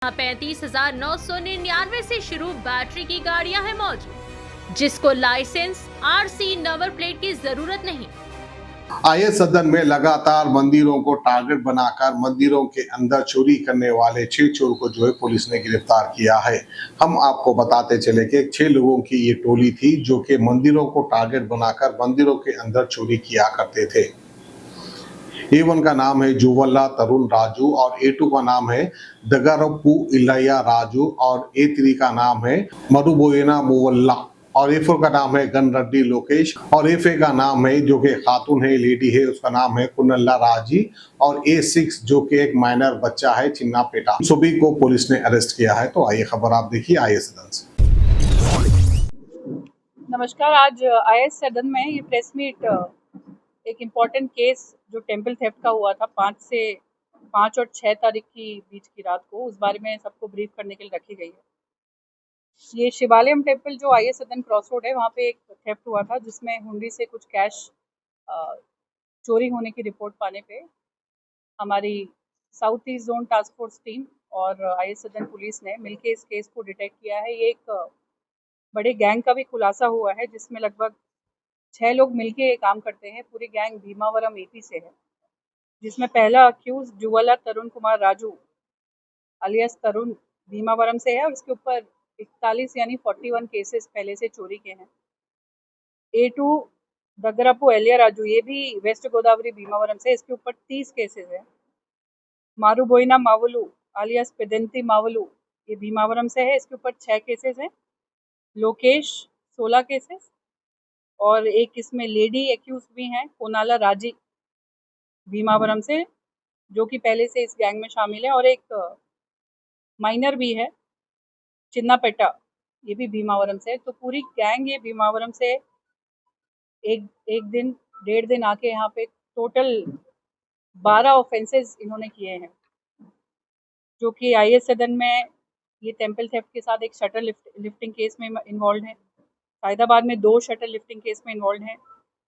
यहाँ 35,999 से शुरू बैटरी की गाड़ियां हैं मौजूद, जिसको लाइसेंस, आरसी, नंबर प्लेट की जरूरत नहीं। आईएस सदन में लगातार मंदिरों को टारगेट बनाकर मंदिरों के अंदर चोरी करने वाले 6 चोर को जो है पुलिस ने गिरफ्तार किया है। हम आपको बताते चले कि 6 लोगों की ये टोली थी जो कि मंदिरों को टारगेट बनाकर मंदिरों के अंदर चोरी किया करते थे। A1 का नाम है जुवल्ला तरुण राजू और A2 का नाम है दगारप्पू इलैया राजू और A3 का नाम है मरुबोयना मुवल्ला और A4 का नाम है गनरेड्डी लोकेश और FA का नाम है जो कि खातून है, लेडी है, उसका नाम है कुनल्ला राजी और A6 जो कि एक माइनर बच्चा है चिन्ना पेटा। सभी को पुलिस ने अरेस्ट किया है। तो आइए खबर आप देखिए आईएस सदन से। नमस्कार। आज आईएएस सदन में ये प्रेस मीट एक इम्पॉर्टेंट केस जो टेम्पल थेफ्ट का हुआ था 5 और 6 तारीख की बीच की रात को, उस बारे में सबको ब्रीफ करने के लिए रखी गई है। ये शिवालयम टेम्पल जो आईएएस सदन क्रॉस रोड है, वहाँ पे एक थेफ्ट हुआ था जिसमें हुंडी से कुछ कैश चोरी होने की रिपोर्ट पाने पे हमारी south east zone task force team और आईएएस सदन पुलिस ने मिलकर इस केस को डिटेक्ट किया है। ये एक बड़े गैंग का भी खुलासा हुआ है जिसमें लगभग 6 लोग मिलके ये काम करते हैं। पूरी गैंग भीमावरम एपी से है, जिसमें पहला अक्यूज जुवला तरुण कुमार राजू अलियास तरुण भीमावरम से है और इसके ऊपर 41 यानी 41 केसेस पहले से चोरी के हैं। A2 दगरापू एलिया राजू, ये भी वेस्ट गोदावरी भीमावरम से, इसके ऊपर 30 केसेस है। मारूबोइना मावलू अलियास पेदंती मावलू, ये भीमावरम से है, इसके ऊपर 6 केसेस हैं। लोकेश 16 केसेस और एक इसमें लेडी एक्यूज भी हैं, कोनाला राजी भीमावरम से, जो कि पहले से इस गैंग में शामिल है, और एक माइनर भी है चिन्नापेटा, ये भी भीमावरम से है। तो पूरी गैंग ये भीमावरम से एक दिन 1.5 दिन आके यहाँ पे टोटल 12 ऑफेंसेस इन्होंने किए हैं, जो कि आईएएस सदन में ये टेम्पल थेफ्ट के साथ एक शटर लिफ्टिंग केस में इन्वॉल्व है। फैदाबाद में 2 शटर लिफ्टिंग केस में इन्वॉल्व हैं।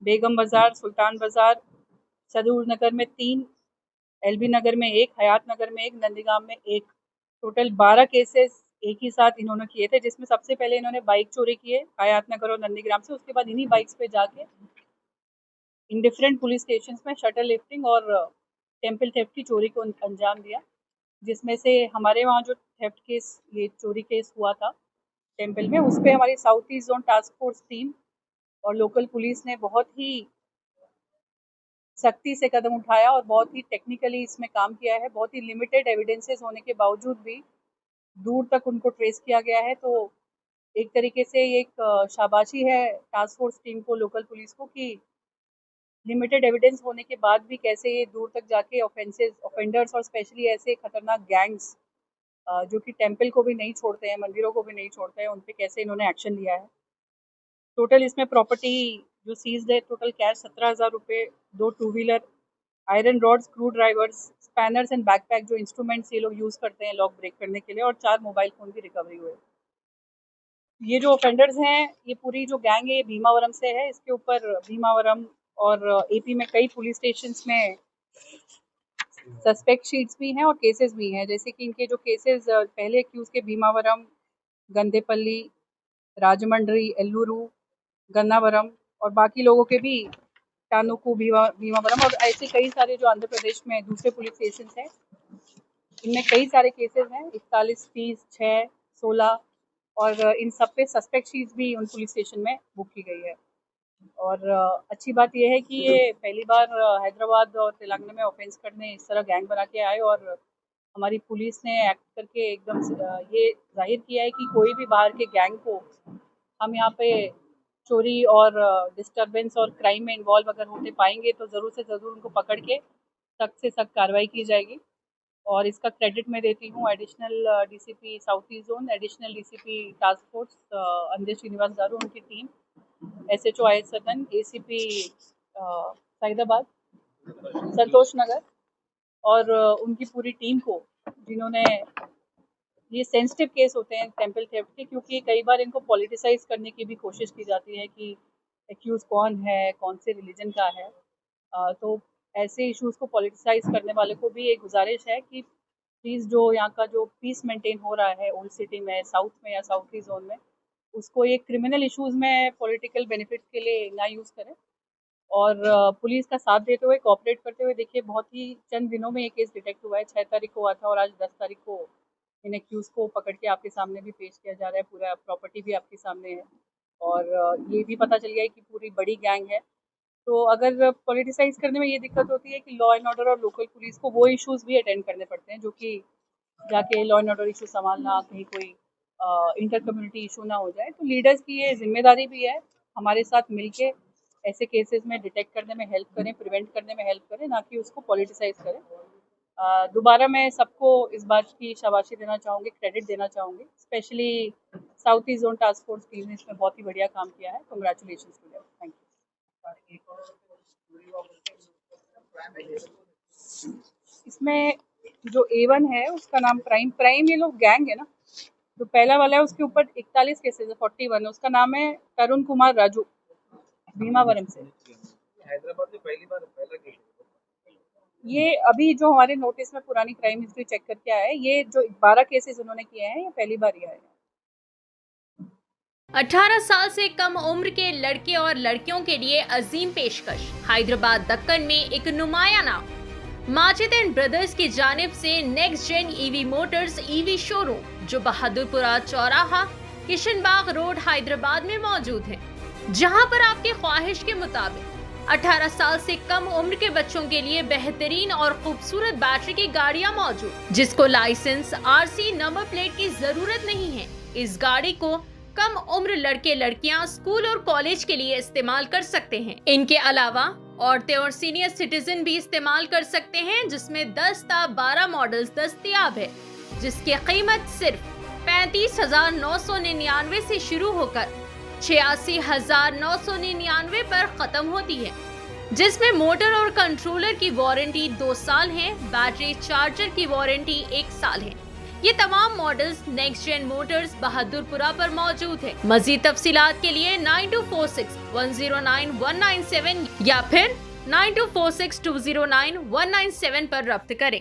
बेगम बाजार, सुल्तान बाजार, सदूर नगर में 3, एलबी नगर में 1, हयात नगर में 1, नंदीगाम में 1। टोटल 12 केसेस एक ही साथ इन्होंने किए थे, जिसमें सबसे पहले इन्होंने बाइक चोरी किए हयात नगर और नंदीग्राम से। उसके बाद इन्हीं बाइक्स पे जाके इन डिफरेंट पुलिस स्टेशन में शटर लिफ्टिंग और टेम्पल थेफ्ट की चोरी को अंजाम दिया, जिसमें से हमारे वहाँ जो थेफ्ट केस, ये चोरी केस हुआ था टेम्पल में, उस पर हमारी south east zone task force team और लोकल पुलिस ने बहुत ही सख्ती से कदम उठाया और बहुत ही टेक्निकली इसमें काम किया है। बहुत ही लिमिटेड एविडेंसेस होने के बावजूद भी दूर तक उनको ट्रेस किया गया है। तो एक तरीके से ये एक शाबाशी है टास्क फोर्स टीम को, लोकल पुलिस को, कि लिमिटेड एविडेंस होने के बाद भी कैसे ये दूर तक जाके ऑफेंडर्स और स्पेशली ऐसे खतरनाक गैंग्स जो कि टेम्पल को भी नहीं छोड़ते हैं, मंदिरों को भी नहीं छोड़ते हैं, उन पर कैसे इन्होंने एक्शन लिया है। टोटल इसमें प्रॉपर्टी जो सीज्ड है, टोटल कैश 17,000 रुपये, 2 two wheeler, iron rod, screw drivers, spanners and backpack, जो इंस्ट्रूमेंट्स ये लोग यूज़ करते हैं लॉक ब्रेक करने के लिए, और 4 मोबाइल फ़ोन की रिकवरी हुए। ये जो ऑफेंडर्स हैं, ये पूरी जो गैंग है ये भीमावरम से है। इसके ऊपर भीमावरम और एपी में कई पुलिस स्टेशंस में सस्पेक्ट शीट्स भी हैं और केसेस भी हैं। जैसे कि इनके जो केसेस पहले एक्यूज के भीमावरम, गंदेपल्ली, राजमंड्री, एल्लूरू, गन्नावरम और बाकी लोगों के भी टानुकू, भीमावरम और ऐसे कई सारे जो आंध्र प्रदेश में दूसरे पुलिस स्टेशन हैं, इनमें कई सारे केसेस हैं, 41, 30, 6, 16, और इन सब पे सस्पेक्ट शीट्स भी उन पुलिस स्टेशन में बुक की गई है। और अच्छी बात यह है कि ये पहली बार हैदराबाद और तेलंगाना में ऑफेंस करने इस तरह गैंग बना के आए, और हमारी पुलिस ने एक्ट करके एकदम ये जाहिर किया है कि कोई भी बाहर के गैंग को हम यहाँ पे चोरी और डिस्टर्बेंस और क्राइम में इन्वॉल्व अगर होते पाएंगे तो ज़रूर से ज़रूर उनको पकड़ के सख्त से सख्त कार्रवाई की जाएगी। और इसका क्रेडिट मैं देती हूँ additional DCP south east zone, additional DCP task force अंधेर श्रीनिवास गारू, उनकी टीम, SHO आईएएस सदन, ACP फैदाबाद, संतोष नगर और उनकी पूरी टीम को, जिन्होंने, ये सेंसिटिव केस होते हैं टेम्पल थेफ्ट के, क्योंकि कई बार इनको पॉलिटिसाइज करने की भी कोशिश की जाती है कि एक्यूज कौन है, कौन से रिलीजन का है। तो ऐसे इश्यूज को पॉलिटिसाइज करने वाले को भी एक गुजारिश है कि प्लीज़ जो यहाँ का जो पीस मेंटेन हो रहा है ओल्ड सिटी में, साउथ में या साउथ ईस्ट जोन में, उसको ये क्रिमिनल इश्यूज़ में पॉलिटिकल बेनिफिट्स के लिए ना यूज़ करें और पुलिस का साथ देते हुए, कोऑपरेट करते हुए। देखिए, बहुत ही चंद दिनों में ये केस डिटेक्ट हुआ है। 6 तारीख को हुआ था और आज 10 तारीख को इन एक्यूज़ को पकड़ के आपके सामने भी पेश किया जा रहा है। पूरा प्रॉपर्टी भी आपके सामने है और ये भी पता चल गया है कि पूरी बड़ी गैंग है। तो अगर पॉलिटिसाइज़ करने में ये दिक्कत होती है कि लॉ एंड ऑर्डर और लोकल पुलिस को वो इश्यूज़ भी अटेंड करने पड़ते हैं, जो कि जाके लॉ एंड ऑर्डर इशू संभालना, कहीं कोई इंटर कम्युनिटी इशू ना हो जाए। तो लीडर्स की ये जिम्मेदारी भी है, हमारे साथ मिलके ऐसे केसेस में डिटेक्ट करने में हेल्प करें, प्रिवेंट करने में हेल्प करें, ना कि उसको पॉलिटिसाइज़ करें। दोबारा मैं सबको इस बात की शाबाशी देना चाहूँगी, क्रेडिट देना चाहूँगी, specially south east zone task force team ने इसमें बहुत ही बढ़िया काम किया है। Congratulations to them. Thank you. इसमें जो A1 है उसका नाम प्राइम ये लोग गैंग है ना, जो पहला वाला है उसके ऊपर 41 केसेस है, 41 है। उसका नाम है तरुण कुमार राजू, भीमावरम से। हैदराबाद में पहला केस ये अभी जो हमारे नोटिस में पुरानी क्राइम हिस्ट्री चेक करके आया है, ये जो 12 केसेस उन्होंने किए हैं, ये पहली बार ही आए हैं। 18 साल से कम उम्र के लड़के और लड़कियों के लिए अजीम पेशकश। हैदराबाद दक्कन में एक नुमाया नाम माजिद एंड ब्रदर्स की जानिब से next gen EV motors EV showroom, जो बहादुरपुरा चौराहा, किशनबाग रोड, हैदराबाद में मौजूद है, जहां पर आपकी ख्वाहिश के मुताबिक 18 साल से कम उम्र के बच्चों के लिए बेहतरीन और खूबसूरत बैटरी की गाड़ियां मौजूद, जिसको लाइसेंस, RC नंबर प्लेट की जरूरत नहीं है। इस गाड़ी को कम उम्र लड़के लड़कियां स्कूल और कॉलेज के लिए इस्तेमाल कर सकते हैं। इनके अलावा औरतें और सीनियर सिटीजन भी इस्तेमाल कर सकते हैं, जिसमें 10 ता 12 मॉडल्स दस्तयाब है, जिसकी कीमत सिर्फ 35,999 से शुरू होकर 86,999 पर खत्म होती है, जिसमें मोटर और कंट्रोलर की वारंटी 2 साल है, बैटरी चार्जर की वारंटी 1 साल है। ये तमाम models next gen motors Bahadurpura पर मौजूद है। मजीद तफसीलात के लिए 9246109197 या फिर 9246209197 पर रब्त करें।